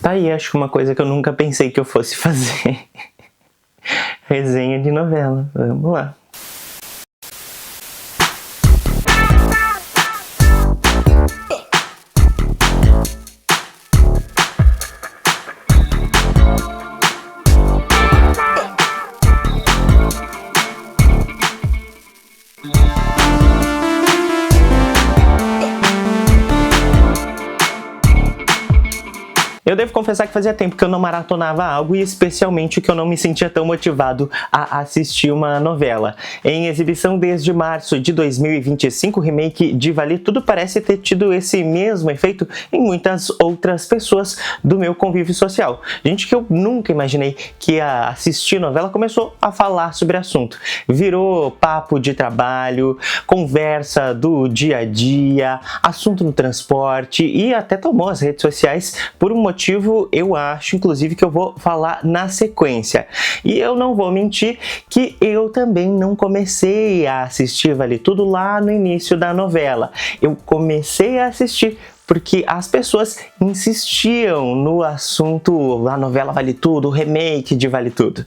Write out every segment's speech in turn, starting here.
Tá aí, acho que uma coisa que eu nunca pensei que eu fosse fazer. Resenha de novela, vamos lá. Eu devo confessar que fazia tempo que eu não maratonava algo e especialmente que eu não me sentia tão motivado a assistir uma novela. Em exibição desde março de 2025, o remake de Vale Tudo parece ter tido esse mesmo efeito em muitas outras pessoas do meu convívio social. Gente que eu nunca imaginei que ia assistir novela começou a falar sobre o assunto. Virou papo de trabalho, conversa do dia a dia, assunto no transporte e até tomou as redes sociais por um motivo, eu acho, inclusive, que eu vou falar na sequência. E eu não vou mentir que eu também não comecei a assistir Vale Tudo lá no início da novela. Eu comecei a assistir porque as pessoas insistiam no assunto, a novela Vale Tudo, o remake de Vale Tudo.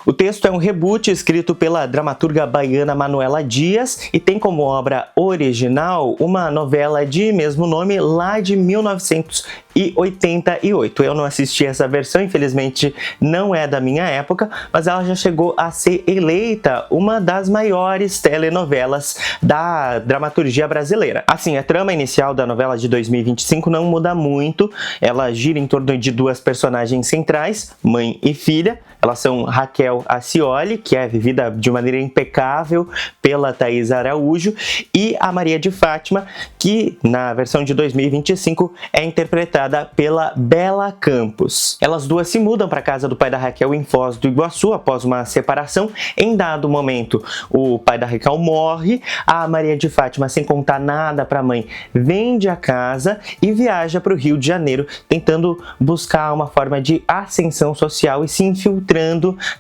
O texto é um reboot escrito pela dramaturga baiana Manuela Dias e tem como obra original uma novela de mesmo nome lá de 1988. Eu não assisti essa versão, infelizmente não é da minha época, mas ela já chegou a ser eleita uma das maiores telenovelas da dramaturgia brasileira. Assim, a trama inicial da novela de 2025 não muda muito, ela gira em torno de duas personagens centrais, mãe e filha. Elas são Raquel Acioli, que é vivida de maneira impecável pela Thaís Araújo, e a Maria de Fátima, que na versão de 2025 é interpretada pela Bela Campos. Elas duas se mudam para a casa do pai da Raquel em Foz do Iguaçu após uma separação. Em dado momento, o pai da Raquel morre, a Maria de Fátima, sem contar nada para a mãe, vende a casa e viaja para o Rio de Janeiro, tentando buscar uma forma de ascensão social e se infiltrando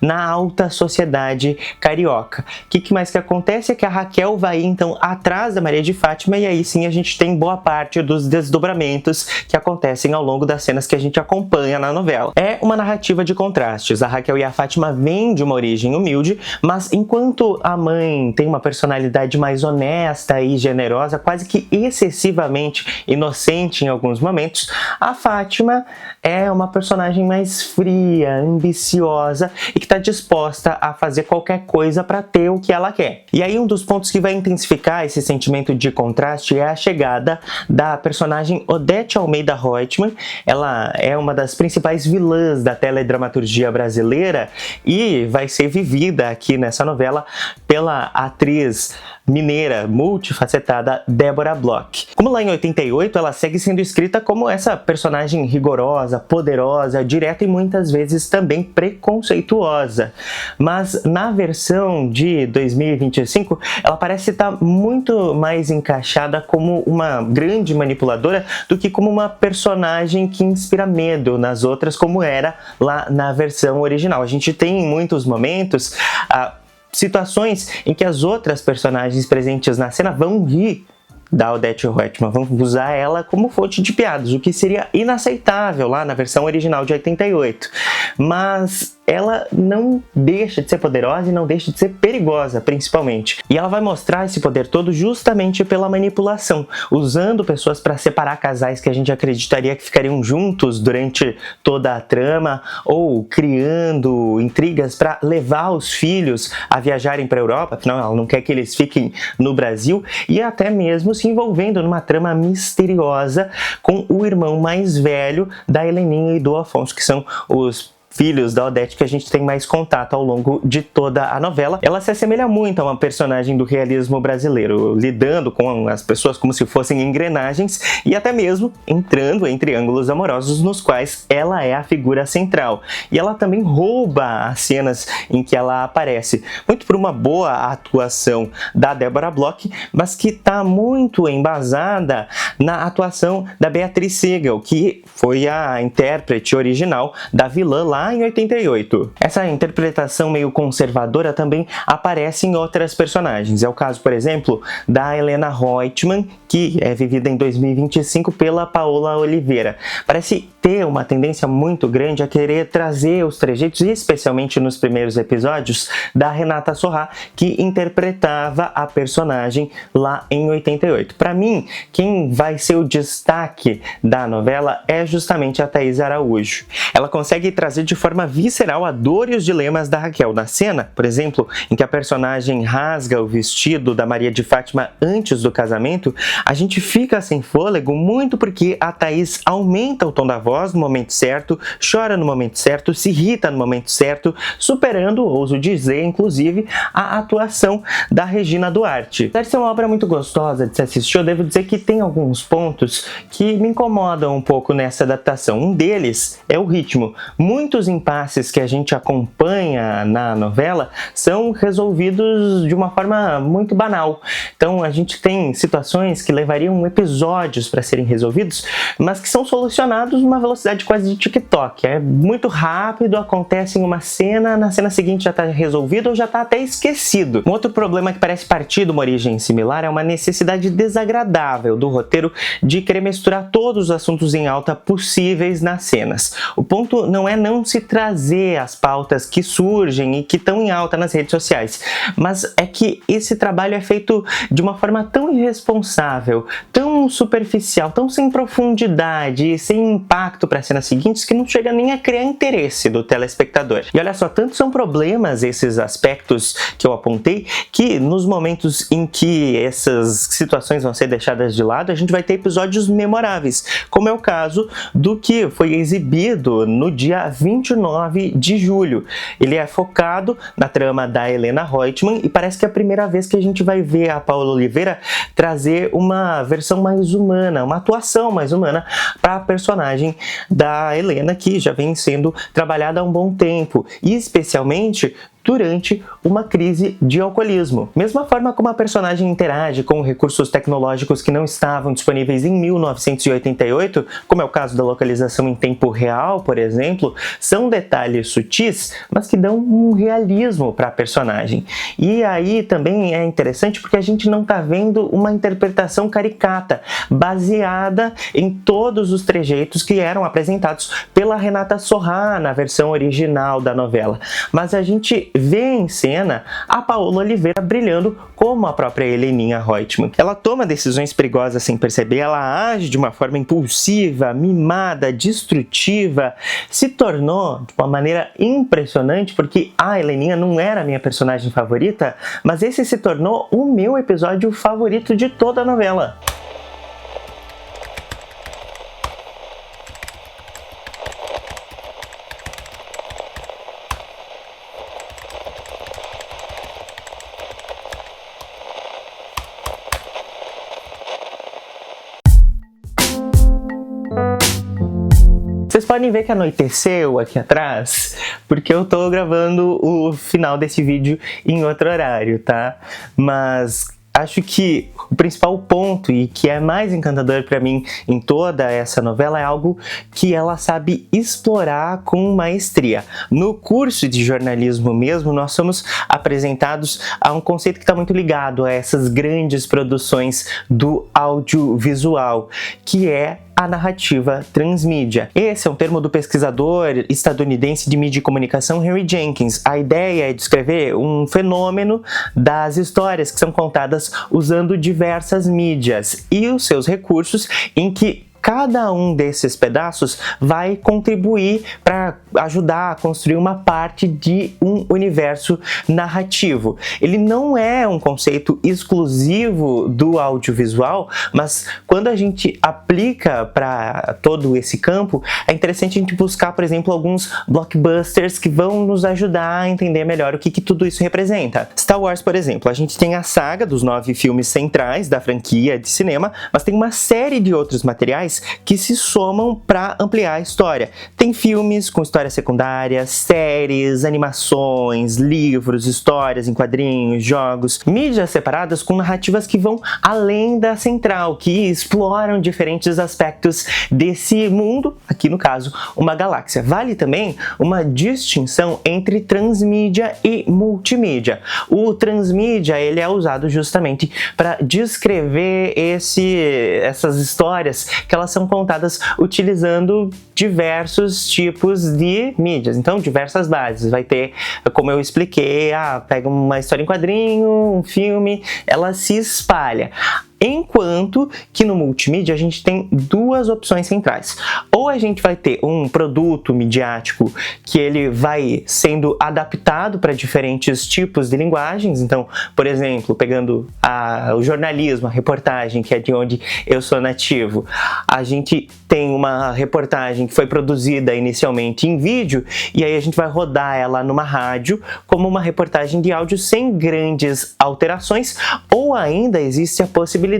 na alta sociedade carioca. O que mais que acontece é que a Raquel vai então atrás da Maria de Fátima e aí sim a gente tem boa parte dos desdobramentos que acontecem ao longo das cenas que a gente acompanha na novela. É uma narrativa de contrastes. A Raquel e a Fátima vêm de uma origem humilde, mas enquanto a mãe tem uma personalidade mais honesta e generosa, quase que excessivamente inocente em alguns momentos, a Fátima é uma personagem mais fria, ambiciosa e que está disposta a fazer qualquer coisa para ter o que ela quer. E aí um dos pontos que vai intensificar esse sentimento de contraste é a chegada da personagem Odete Almeida Reutemann. Ela é uma das principais vilãs da teledramaturgia brasileira e vai ser vivida aqui nessa novela pela atriz mineira, multifacetada Débora Bloch. Como lá em 88, ela segue sendo escrita como essa personagem rigorosa, poderosa, direta e muitas vezes também preconceituosa. Mas na versão de 2025, ela parece estar muito mais encaixada como uma grande manipuladora do que como uma personagem que inspira medo nas outras, como era lá na versão original. A gente tem em muitos momentos situações em que as outras personagens presentes na cena vão rir da Odete Reutemann, vão usar ela como fonte de piadas, o que seria inaceitável lá na versão original de 88. Mas ela não deixa de ser poderosa e não deixa de ser perigosa, principalmente. E ela vai mostrar esse poder todo justamente pela manipulação, usando pessoas para separar casais que a gente acreditaria que ficariam juntos durante toda a trama, ou criando intrigas para levar os filhos a viajarem para a Europa, afinal ela não quer que eles fiquem no Brasil, e até mesmo se envolvendo numa trama misteriosa com o irmão mais velho da Heleninha e do Afonso, que são os filhos da Odete que a gente tem mais contato ao longo de toda a novela. Ela se assemelha muito a uma personagem do realismo brasileiro, lidando com as pessoas como se fossem engrenagens e até mesmo entrando em triângulos amorosos nos quais ela é a figura central. E ela também rouba as cenas em que ela aparece, muito por uma boa atuação da Débora Bloch, mas que está muito embasada na atuação da Beatriz Segel, que foi a intérprete original da vilã lá em 88. Essa interpretação meio conservadora também aparece em outras personagens. É o caso, por exemplo, da Helena Reutemann, que é vivida em 2025 pela Paola Oliveira. Parece ter uma tendência muito grande a querer trazer os trejeitos, especialmente nos primeiros episódios, da Renata Sorrah, que interpretava a personagem lá em 88. Para mim, quem vai ser o destaque da novela é justamente a Thaís Araújo. Ela consegue trazer de forma visceral a dor e os dilemas da Raquel. Na cena, por exemplo, em que a personagem rasga o vestido da Maria de Fátima antes do casamento, a gente fica sem fôlego muito porque a Thaís aumenta o tom da voz no momento certo, chora no momento certo, se irrita no momento certo, superando, ouso dizer, inclusive, a atuação da Regina Duarte. Apesar de ser uma obra muito gostosa de se assistir, eu devo dizer que tem alguns pontos que me incomodam um pouco nessa adaptação. Um deles é o ritmo. Muitos impasses que a gente acompanha na novela são resolvidos de uma forma muito banal. Então a gente tem situações que levariam episódios para serem resolvidos, mas que são solucionados numa velocidade quase de TikTok. É muito rápido, acontece em uma cena, na cena seguinte já está resolvido ou já está até esquecido. Um outro problema que parece partir de uma origem similar é uma necessidade desagradável do roteiro de querer misturar todos os assuntos em alta possíveis nas cenas. O ponto não é não se trazer as pautas que surgem e que estão em alta nas redes sociais, mas é que esse trabalho é feito de uma forma tão irresponsável, tão superficial, tão sem profundidade e sem impacto para as cenas seguintes que não chega nem a criar interesse do telespectador. E olha só, tantos são problemas esses aspectos que eu apontei, que nos momentos em que essas situações vão ser deixadas de lado, a gente vai ter episódios memoráveis, como é o caso do que foi exibido no dia 29 de julho. Ele é focado na trama da Helena Reutemann e parece que é a primeira vez que a gente vai ver a Paola Oliveira trazer uma versão mais humana, uma atuação mais humana para a personagem da Helena, que já vem sendo trabalhada há um bom tempo, e especialmente durante uma crise de alcoolismo. Mesma forma como a personagem interage com recursos tecnológicos que não estavam disponíveis em 1988, como é o caso da localização em tempo real, por exemplo, são detalhes sutis, mas que dão um realismo para a personagem. E aí também é interessante porque a gente não está vendo uma interpretação caricata, baseada em todos os trejeitos que eram apresentados pela Renata Sorrah na versão original da novela. Mas a gente vê em cena a Paola Oliveira brilhando como a própria Heleninha Reutemann. Ela toma decisões perigosas sem perceber, ela age de uma forma impulsiva, mimada, destrutiva, se tornou de uma maneira impressionante, porque a Heleninha não era a minha personagem favorita, mas esse se tornou o meu episódio favorito de toda a novela. Vocês podem ver que anoiteceu aqui atrás, porque eu tô gravando o final desse vídeo em outro horário, tá? Mas acho que o principal ponto e que é mais encantador para mim em toda essa novela é algo que ela sabe explorar com maestria. No curso de jornalismo mesmo, nós somos apresentados a um conceito que está muito ligado a essas grandes produções do audiovisual, que é a narrativa transmídia. Esse é um termo do pesquisador estadunidense de mídia e comunicação Henry Jenkins. A ideia é descrever um fenômeno das histórias que são contadas usando diversas mídias e os seus recursos, em que cada um desses pedaços vai contribuir para ajudar a construir uma parte de um universo narrativo. Ele não é um conceito exclusivo do audiovisual, mas quando a gente aplica para todo esse campo, é interessante a gente buscar, por exemplo, alguns blockbusters que vão nos ajudar a entender melhor o que tudo isso representa. Star Wars, por exemplo, a gente tem a saga dos 9 filmes centrais da franquia de cinema, mas tem uma série de outros materiais que se somam para ampliar a história. Tem filmes com histórias secundárias, séries, animações, livros, histórias em quadrinhos, jogos, mídias separadas com narrativas que vão além da central, que exploram diferentes aspectos desse mundo, aqui no caso, uma galáxia. Vale também uma distinção entre transmídia e multimídia. O transmídia, ele é usado justamente para descrever essas histórias que elas são contadas utilizando diversos tipos de mídias, então diversas bases. Vai ter, como eu expliquei, pega uma história em quadrinho, um filme, ela se espalha. Enquanto que no multimídia a gente tem duas opções centrais. Ou a gente vai ter um produto midiático que ele vai sendo adaptado para diferentes tipos de linguagens. Então, por exemplo, pegando o jornalismo, a reportagem, que é de onde eu sou nativo, a gente tem uma reportagem que foi produzida inicialmente em vídeo e aí a gente vai rodar ela numa rádio como uma reportagem de áudio sem grandes alterações, ou ainda existe a possibilidade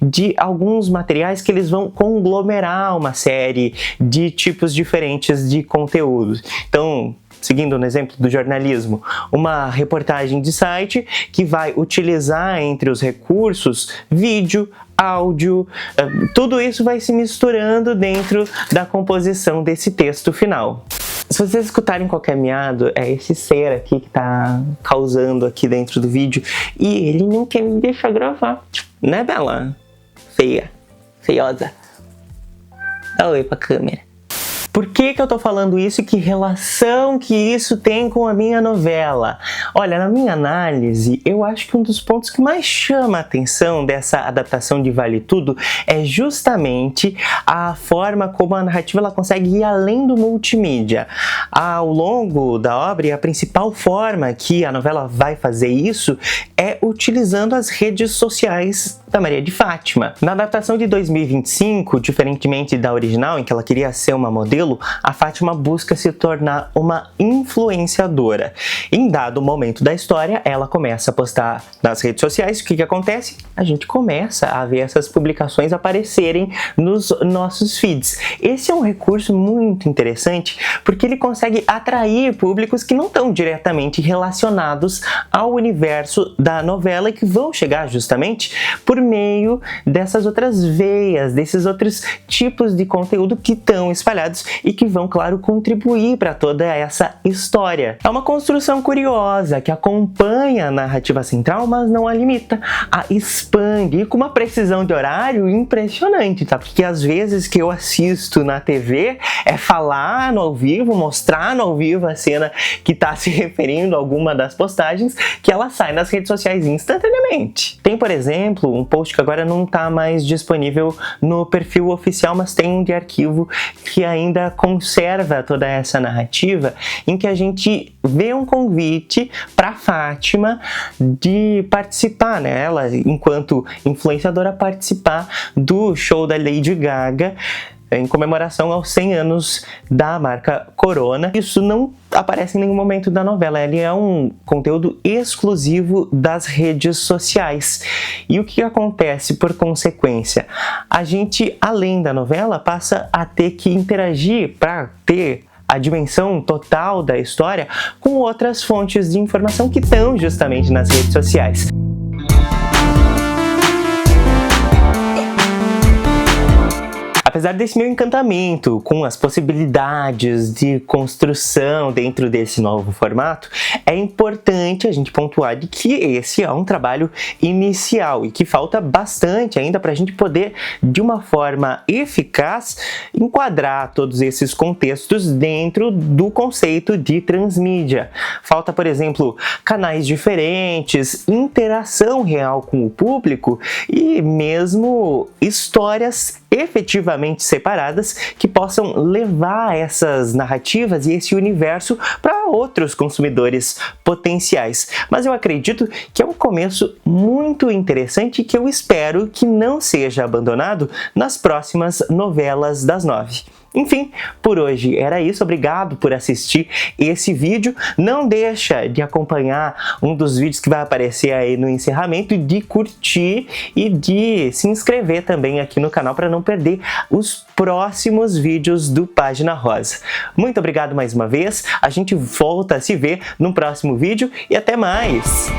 de alguns materiais que eles vão conglomerar uma série de tipos diferentes de conteúdos. Então, seguindo no exemplo do jornalismo, uma reportagem de site que vai utilizar entre os recursos vídeo, áudio, tudo isso vai se misturando dentro da composição desse texto final. Se vocês escutarem qualquer miado, é esse ser aqui que tá causando aqui dentro do vídeo e ele não quer me deixar gravar. Né, Bela? Feia. Feiosa. Dá oi pra câmera. Por que eu tô falando isso e que relação que isso tem com a minha novela? Olha, na minha análise, eu acho que um dos pontos que mais chama a atenção dessa adaptação de Vale Tudo é justamente a forma como a narrativa ela consegue ir além do multimídia. Ao longo da obra, e a principal forma que a novela vai fazer isso é utilizando as redes sociais da Maria de Fátima. Na adaptação de 2025, diferentemente da original, em que ela queria ser uma modelo, a Fátima busca se tornar uma influenciadora. Em dado momento da história, ela começa a postar nas redes sociais. O que acontece? A gente começa a ver essas publicações aparecerem nos nossos feeds. Esse é um recurso muito interessante, porque ele consegue atrair públicos que não estão diretamente relacionados ao universo da novela e que vão chegar justamente por meio dessas outras veias, desses outros tipos de conteúdo que estão espalhados e que vão, claro, contribuir para toda essa história. É uma construção curiosa que acompanha a narrativa central, mas não a limita, a expande e com uma precisão de horário impressionante, tá? Porque às vezes que eu assisto na TV é falar no ao vivo, mostrar no ao vivo a cena que está se referindo a alguma das postagens, que ela sai nas redes sociais instantaneamente. Tem, por exemplo, um post que agora não está mais disponível no perfil oficial, mas tem um de arquivo que ainda conserva toda essa narrativa, em que a gente vê um convite para Fátima de participar, né? Ela, enquanto influenciadora, participar do show da Lady Gaga em comemoração aos 100 anos da marca Corona. Isso não aparece em nenhum momento da novela, ele é um conteúdo exclusivo das redes sociais. E o que acontece por consequência? A gente, além da novela, passa a ter que interagir para ter a dimensão total da história com outras fontes de informação que estão justamente nas redes sociais. Apesar desse meu encantamento com as possibilidades de construção dentro desse novo formato, é importante a gente pontuar de que esse é um trabalho inicial e que falta bastante ainda para a gente poder, de uma forma eficaz, enquadrar todos esses contextos dentro do conceito de transmídia. Falta, por exemplo, canais diferentes, interação real com o público e mesmo histórias efetivamente separadas que possam levar essas narrativas e esse universo para outros consumidores potenciais. Mas eu acredito que é um começo muito interessante e que eu espero que não seja abandonado nas próximas novelas das 9. Enfim, por hoje era isso. Obrigado por assistir esse vídeo. Não deixa de acompanhar um dos vídeos que vai aparecer aí no encerramento, de curtir e de se inscrever também aqui no canal para não perder os próximos vídeos do Página Rosa. Muito obrigado mais uma vez. A gente volta a se ver no próximo vídeo e até mais!